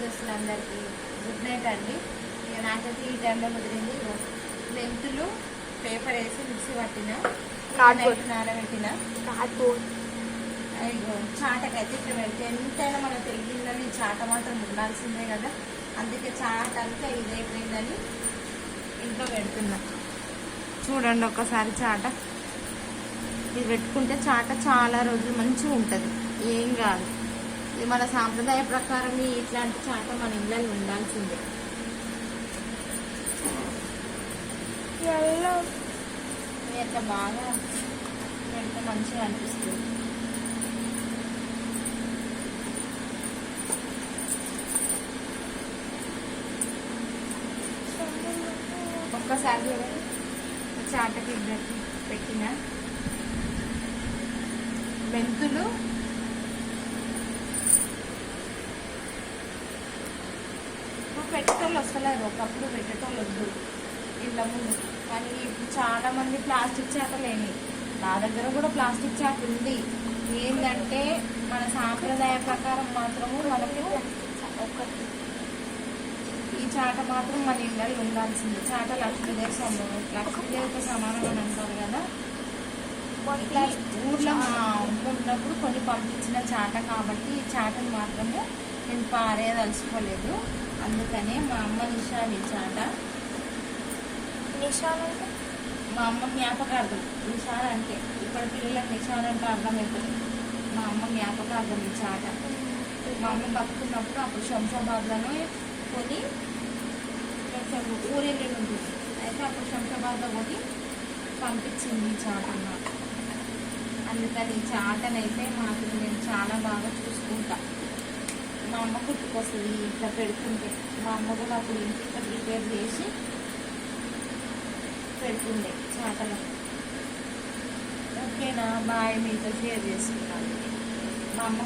చేస్తున్న అందరికీ good night అండి. ఇక నాకైతే ఈ టైంలో కుదిరింది. మెంతులు పేపర్ వేసి మిక్సీ పట్టిన, నైట్ నానబెట్టిన చాటకైతే ఇక్కడ పెడితే ఎంతైనా మన తెలిగిందని చాట మాత్రం ఉండాల్సిందే కదా. అందుకే చాట అంతా ఇదైపోయిందని ఇంట్లో పెడుతున్నా. చూడండి ఒక్కసారి చాట. ఇది పెట్టుకుంటే చాట చాలా రోజులు మంచిగా ఉంటుంది, ఏం కాదు. ఇది మన సాంప్రదాయ ప్రకారం ఇట్లాంటి చాట మన ఇళ్ళలో ఉండాల్సిందే. అట్లా బాగా పెడితే మంచిగా అనిపిస్తుంది. ఒక్కసారి చూడండి చాటకి ఇద్దరికి పెట్టిన మెంతులు ఇప్పుడు పెట్టేటోళ్ళు వస్తలేదు, ఒకప్పుడు పెట్టేటోళ్ళు వద్దు ఇళ్ళ ముందు. కానీ ఇప్పుడు చాలా మంది ప్లాస్టిక్ చాట లేని, నా దగ్గర కూడా ప్లాస్టిక్ చాట ఉంది. ఏంటంటే మన సాంప్రదాయ ప్రకారం మాత్రము మనకి ఒకటి ఈ చాట మాత్రం మన ఇళ్ళలో ఉండాల్సింది. చాట లక్ష్మీదేవితో సమానం అని అంటారు కదా. ఇట్లా ఊర్లో మా ఉన్నప్పుడు కొన్ని పంపించిన చాట కాబట్టి ఈ చాటను మాత్రము నేను పారేదలుచుకోలేదు. అందుకనే మా అమ్మ నిషాని చాట. నిషాన్ అంటే మా అమ్మ జ్ఞాపకార్థం. నిషాన్ అంటే ఇప్పుడు పిల్లలకు నిషాన్ అంటే అర్థమవుతుంది. మా అమ్మ జ్ఞాపకార్థం ఈ చాట. మా అమ్మ బతుకున్నప్పుడు అప్పుడు శంషాబాద్లోనే కొని ఊరెళ్ళి ఉంటుంది. అయితే అప్పుడు శంషాబాద్లో కొని పంపించింది ఈ చాట నాకు. అందుకని ఈ చాటనైతే మాకు నేను చాలా బాగా చూసుకుంటా. మా అమ్మ గుర్తుకొస్తుంది ఇట్లా పెడుతుంటే. మా అమ్మ కూడా అప్పుడు ఇంటికి ప్రిపేర్ చేసి పెడుతుండే చాటలో. ఓకేనా, బాయ్. మీతో షేర్ చేసుకున్నాను. మా అమ్మ